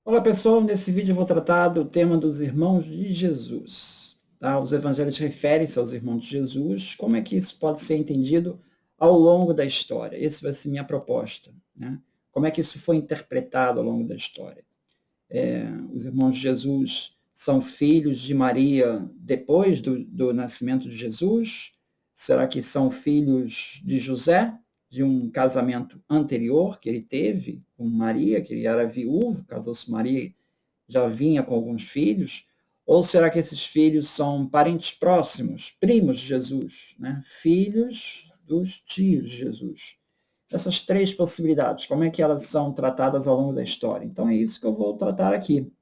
Olá pessoal, nesse vídeo eu vou tratar do tema dos irmãos de Jesus. Tá? Os evangelhos referem-se aos irmãos de Jesus, como é que isso pode ser entendido ao longo da história? Essa vai ser minha proposta. Né? Como é que isso foi interpretado ao longo da história? Os irmãos de Jesus são filhos de Maria depois do nascimento de Jesus? Será que são filhos de José, de um casamento anterior que ele teve com Maria, que ele era viúvo, casou-se com Maria, já vinha com alguns filhos? Ou será que esses filhos são parentes próximos, primos de Jesus, né? Filhos dos tios de Jesus? Essas três possibilidades, como é que elas são tratadas ao longo da história? Então é isso que eu vou tratar aqui.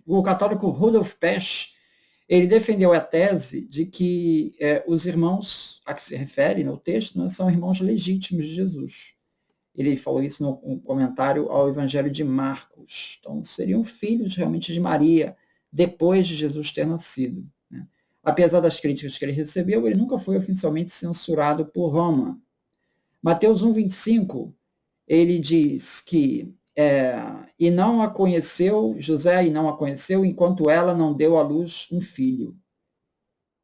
O católico Rudolf Pesch, ele defendeu a tese de que os irmãos a que se refere no texto, né, são irmãos legítimos de Jesus. Ele falou isso no comentário ao Evangelho de Marcos. Então, seriam filhos realmente de Maria, depois de Jesus ter nascido. Né? Apesar das críticas que ele recebeu, ele nunca foi oficialmente censurado por Roma. Mateus 1,25, ele diz que e não a conheceu, José e não a conheceu, enquanto ela não deu à luz um filho.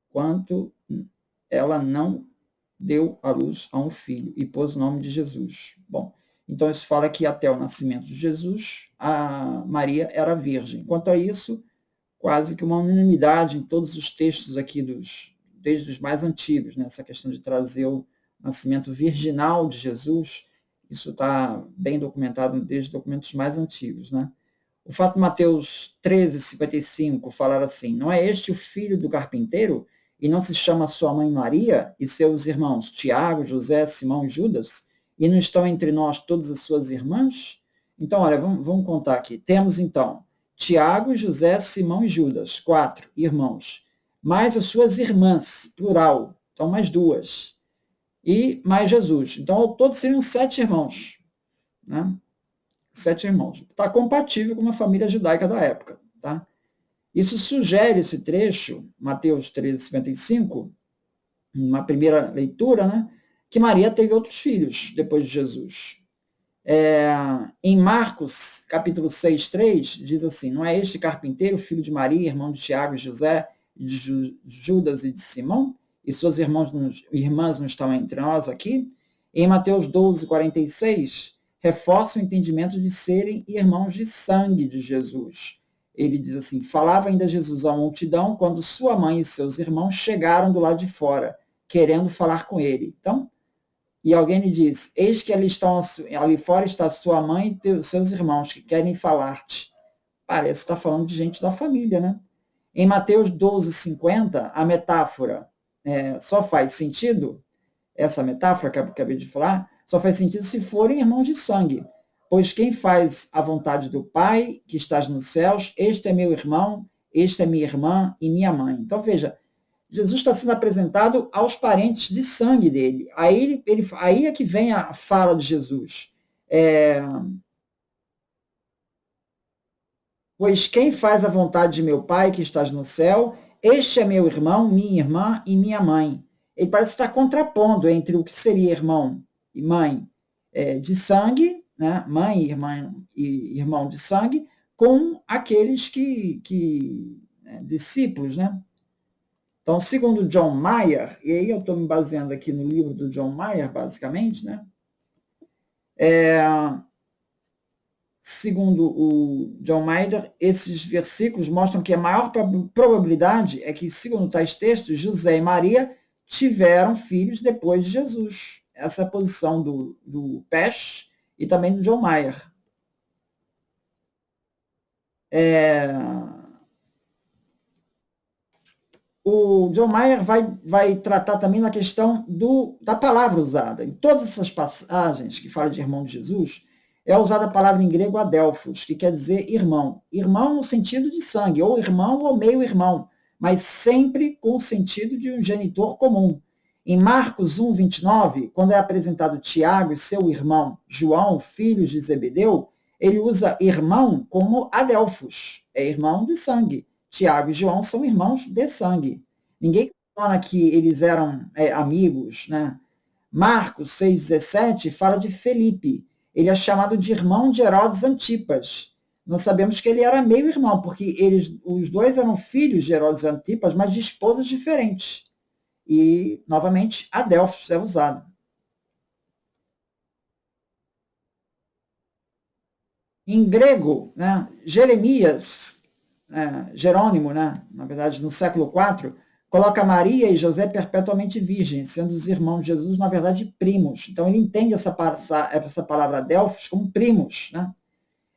Enquanto ela não deu à luz a um filho e pôs o nome de Jesus. Bom, então isso fala que até o nascimento de Jesus, a Maria era virgem. Quanto a isso, quase que uma unanimidade em todos os textos aqui, desde os mais antigos, né? Essa questão de trazer o nascimento virginal de Jesus, isso está bem documentado desde documentos mais antigos. Né? O fato de Mateus 13,55 falar assim, não é este o filho do carpinteiro? E não se chama sua mãe Maria e seus irmãos Tiago, José, Simão e Judas? E não estão entre nós todas as suas irmãs? Então, olha, vamos contar aqui. Temos, então, Tiago, José, Simão e Judas, 4 irmãos. Mais as suas irmãs, plural, então mais duas. E mais Jesus. Então, ao todo seriam 7 irmãos. Né? 7 irmãos. Está compatível com uma família judaica da época. Tá? Isso sugere esse trecho, Mateus 13,55, uma primeira leitura, né, que Maria teve outros filhos depois de Jesus. Em Marcos, capítulo 6,3, diz assim, não é este carpinteiro, filho de Maria, irmão de Tiago e José, de Judas e de Simão? E suas irmãs não estão entre nós aqui? Em Mateus 12,46, reforça o entendimento de serem irmãos de sangue de Jesus. Ele diz assim, falava ainda Jesus à multidão quando sua mãe e seus irmãos chegaram do lado de fora, querendo falar com ele. Então, e alguém lhe diz, eis que ali fora está sua mãe e seus irmãos que querem falar-te. Parece estar falando de gente da família, né? Em Mateus 12,50, a metáfora só faz sentido, essa metáfora que eu acabei de falar, só faz sentido se forem irmãos de sangue. Pois quem faz a vontade do Pai, que estás nos céus, este é meu irmão, este é minha irmã e minha mãe. Então, veja, Jesus está sendo apresentado aos parentes de sangue dele. Aí é que vem a fala de Jesus. Pois quem faz a vontade de meu Pai que estás no céu, este é meu irmão, minha irmã e minha mãe. Ele parece estar contrapondo entre o que seria irmão e mãe de sangue, né? Mãe e irmão de sangue, com aqueles discípulos, né? Então, segundo John Mayer, e aí eu estou me baseando aqui no livro do John Mayer, basicamente, né? Segundo o John Mayer, esses versículos mostram que a maior probabilidade é que, segundo tais textos, José e Maria tiveram filhos depois de Jesus. Essa é a posição do Pesch e também do John Mayer. O John Mayer vai tratar também na questão da palavra usada. Em todas essas passagens que falam de irmão de Jesus, é usada a palavra em grego adelphos, que quer dizer irmão. Irmão no sentido de sangue, ou irmão ou meio-irmão, mas sempre com o sentido de um genitor comum. Em Marcos 1,29, quando é apresentado Tiago e seu irmão João, filhos de Zebedeu, ele usa irmão como adelphos, é irmão de sangue. Tiago e João são irmãos de sangue. Ninguém questiona que eles eram amigos. Né? Marcos 6,17 fala de Felipe. Ele é chamado de irmão de Herodes Antipas. nós sabemos que ele era meio-irmão, porque os dois eram filhos de Herodes e Antipas, mas de esposas diferentes. E, novamente, Adelphos é usado. Em grego, né, Jeremias, Jerônimo, né, na verdade, no século IV, coloca Maria e José perpetuamente virgens, sendo os irmãos de Jesus, na verdade, primos. Então, ele entende essa palavra Adelphos como primos. Né?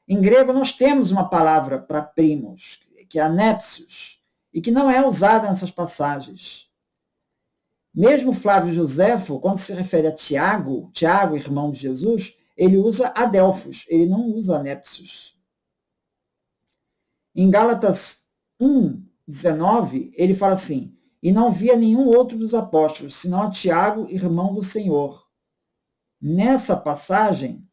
Em grego, nós temos uma palavra para primos, que é anépsios, e que não é usada nessas passagens. Mesmo Flávio Joséfo, quando se refere a Tiago, irmão de Jesus, ele usa Adelphos, ele não usa anépsios. Em Gálatas 1:19, ele fala assim: e não via nenhum outro dos apóstolos, senão a Tiago, irmão do Senhor. Nessa passagem,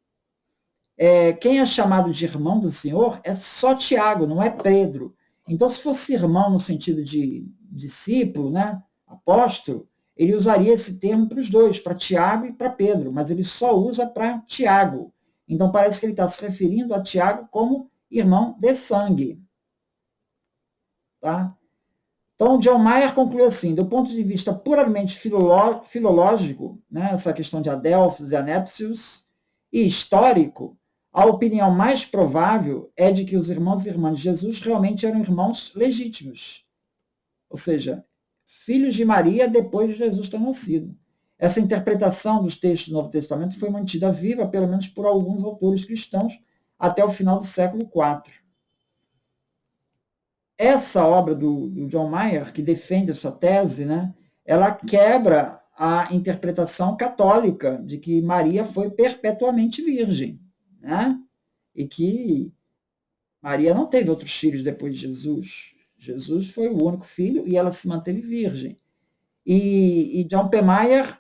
quem é chamado de irmão do Senhor é só Tiago, não é Pedro. Então, se fosse irmão no sentido de discípulo, né, apóstolo, ele usaria esse termo para os dois, para Tiago e para Pedro, mas ele só usa para Tiago. Então, parece que ele está se referindo a Tiago como irmão de sangue. Tá? Então, John Mayer conclui assim, do ponto de vista puramente filológico, né, essa questão de Adelphos e Anépsios, e histórico, a opinião mais provável é de que os irmãos e irmãs de Jesus realmente eram irmãos legítimos, ou seja, filhos de Maria depois de Jesus ter nascido. Essa interpretação dos textos do Novo Testamento foi mantida viva, pelo menos por alguns autores cristãos, até o final do século IV. Essa obra do John Mayer, que defende essa tese, né, ela quebra a interpretação católica de que Maria foi perpetuamente virgem, né? E que Maria não teve outros filhos depois de Jesus. Jesus foi o único filho e ela se manteve virgem. E John P. Mayer,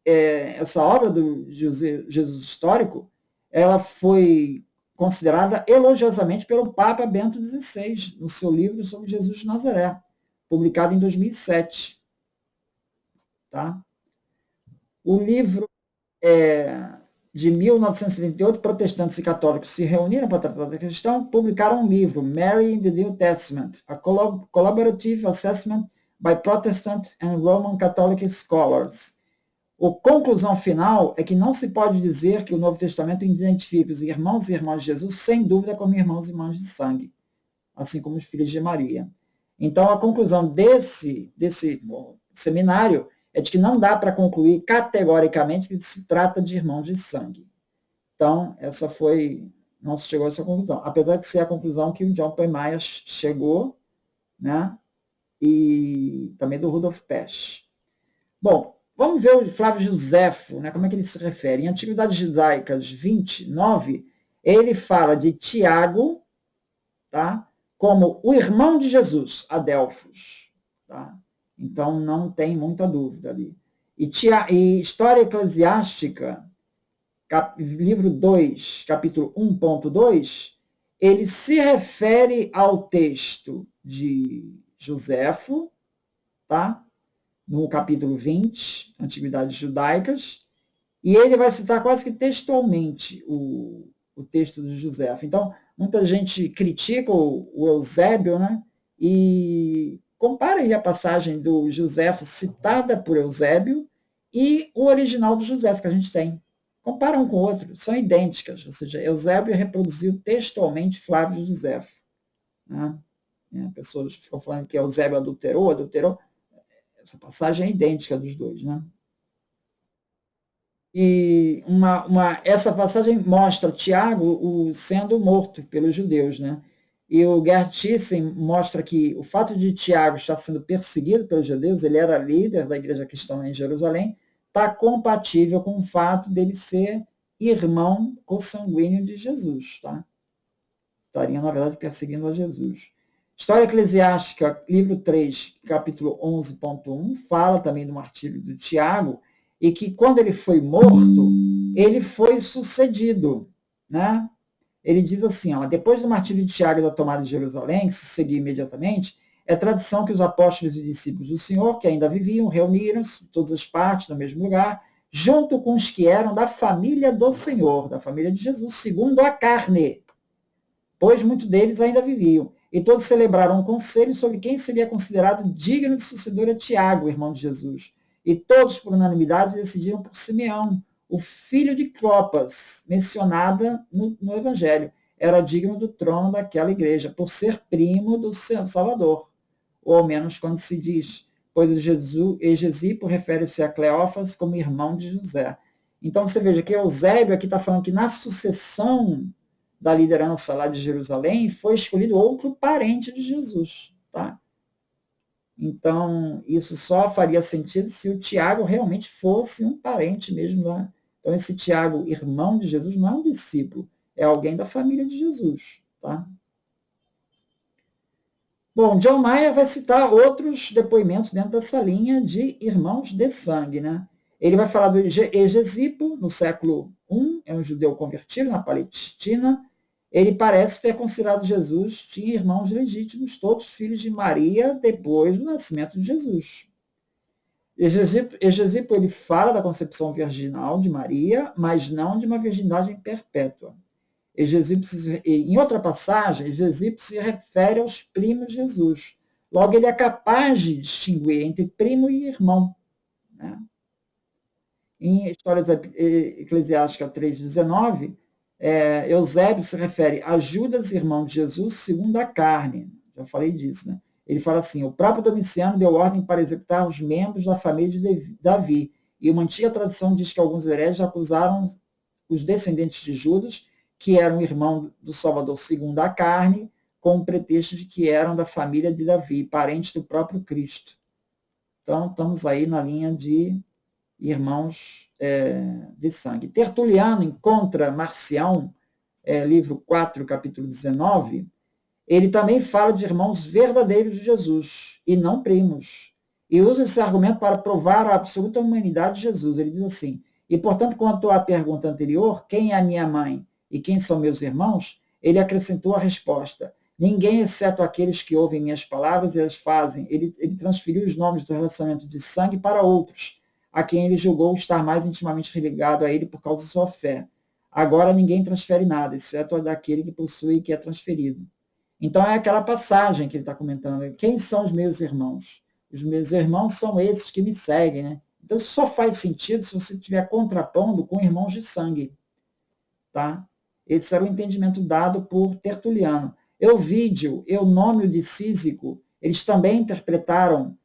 essa obra do Jesus histórico, ela foi considerada elogiosamente pelo Papa Bento XVI, no seu livro sobre Jesus de Nazaré, publicado em 2007. Tá? O livro de 1938, protestantes e católicos se reuniram para tratar da questão, publicaram um livro, Mary in the New Testament, a Collaborative Assessment by Protestant and Roman Catholic Scholars. A conclusão final é que não se pode dizer que o Novo Testamento identifica os irmãos e irmãs de Jesus sem dúvida como irmãos e irmãs de sangue, assim como os filhos de Maria. Então, a conclusão desse seminário é de que não dá para concluir categoricamente que se trata de irmãos de sangue. Então, não se chegou a essa conclusão, apesar de ser a conclusão que o John P. Mayer chegou, né? E também do Rudolf Pesch. Bom, vamos ver o Flávio Joséfo, né, como é que ele se refere. Em Antiguidades Judaicas 29, ele fala de Tiago, tá, como o irmão de Jesus, Adelphos. Tá? Então, não tem muita dúvida ali. E História Eclesiástica, livro 2, capítulo 1.2, ele se refere ao texto de Joséfo, tá? No capítulo 20, Antiguidades Judaicas, e ele vai citar quase que textualmente o texto de Joséfo. Então, muita gente critica o Eusébio, né? E compara aí a passagem do Joséfo citada por Eusébio e o original do Joséfo que a gente tem. Compara um com o outro, são idênticas, ou seja, Eusébio reproduziu textualmente Flávio Joséfo. Né? Pessoas ficam falando que Eusébio adulterou. Essa passagem é idêntica dos dois. Né? E essa passagem mostra Tiago sendo morto pelos judeus. Né? E o Gerd Thyssen mostra que o fato de Tiago estar sendo perseguido pelos judeus, ele era líder da igreja cristã em Jerusalém, está compatível com o fato dele ser irmão consanguíneo de Jesus. Tá? Estaria, na verdade, perseguindo a Jesus. História Eclesiástica, livro 3, capítulo 11.1, fala também do martírio de Tiago, e que quando ele foi morto, ele foi sucedido. Né? Ele diz assim, depois do martírio de Tiago e da tomada de Jerusalém, que se seguiu imediatamente, é tradição que os apóstolos e discípulos do Senhor, que ainda viviam, reuniram-se, todas as partes, no mesmo lugar, junto com os que eram da família do Senhor, da família de Jesus, segundo a carne. pois muitos deles ainda viviam. E todos celebraram um conselho sobre quem seria considerado digno de suceder a Tiago, irmão de Jesus. E todos, por unanimidade, decidiram por Simeão, o filho de Clopas, mencionada no Evangelho. Era digno do trono daquela igreja, por ser primo do Salvador. Ou ao menos quando se diz, pois o Egesipo refere-se a Cleófas como irmão de José. Então você veja que Eusébio aqui está falando que na sucessão da liderança lá de Jerusalém foi escolhido outro parente de Jesus. Tá? Então, isso só faria sentido se o Tiago realmente fosse um parente mesmo lá. Então, esse Tiago, irmão de Jesus, não é um discípulo, é alguém da família de Jesus. Tá? Bom, John Mayer vai citar outros depoimentos dentro dessa linha de irmãos de sangue. Né? Ele vai falar do Egesipo, no século I, é um judeu convertido na Palestina. Ele parece ter considerado Jesus, tinha irmãos legítimos, todos filhos de Maria, depois do nascimento de Jesus. Egesipo ele fala da concepção virginal de Maria, mas não de uma virgindade perpétua. Em outra passagem, Egesipo se refere aos primos de Jesus. Logo, ele é capaz de distinguir entre primo e irmão. Né? Em Histórias Eclesiásticas 3,19, Eusébio se refere a Judas, irmão de Jesus, segundo a carne. Já falei disso, né? Ele fala assim, o próprio Domiciano deu ordem para executar os membros da família de Davi, e uma antiga tradição diz que alguns hereges acusaram os descendentes de Judas, que eram irmão do Salvador segundo a carne, com o pretexto de que eram da família de Davi, parentes do próprio Cristo. Então, estamos aí na linha de irmãos de sangue. Tertuliano encontra Marcião, livro 4, capítulo 19, ele também fala de irmãos verdadeiros de Jesus, e não primos, e usa esse argumento para provar a absoluta humanidade de Jesus. Ele diz assim, e portanto, quanto à pergunta anterior, quem é a minha mãe e quem são meus irmãos, ele acrescentou a resposta, ninguém exceto aqueles que ouvem minhas palavras e as fazem. Ele transferiu os nomes do relacionamento de sangue para outros, a quem ele julgou estar mais intimamente ligado a ele por causa de sua fé. Agora ninguém transfere nada, exceto a daquele que possui e que é transferido. Então é aquela passagem que ele está comentando. Quem são os meus irmãos? Os meus irmãos são esses que me seguem. Né? Então isso só faz sentido se você estiver contrapondo com irmãos de sangue. Tá? Esse era o entendimento dado por Tertuliano. Euvídio, Eunômio de Císico, eles também interpretaram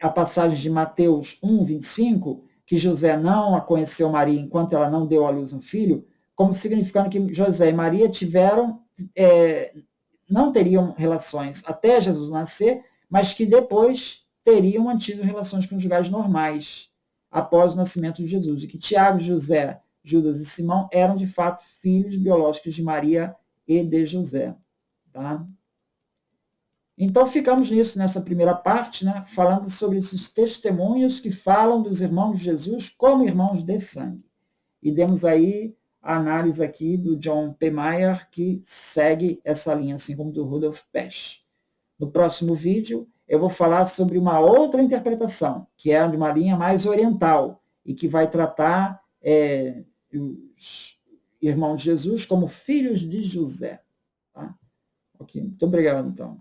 a passagem de Mateus 1, 25, que José não a conheceu Maria enquanto ela não deu à luz um filho, como significando que José e Maria não teriam relações até Jesus nascer, mas que depois teriam mantido relações conjugais normais após o nascimento de Jesus, e que Tiago, José, Judas e Simão eram de fato filhos biológicos de Maria e de José. Tá? Então, ficamos nisso, nessa primeira parte, né, falando sobre esses testemunhos que falam dos irmãos de Jesus como irmãos de sangue. E demos aí a análise aqui do John P. Mayer, que segue essa linha, assim como do Rudolf Pesch. No próximo vídeo, eu vou falar sobre uma outra interpretação, que é de uma linha mais oriental, e que vai tratar os irmãos de Jesus como filhos de José. Tá? Ok, muito obrigado, então.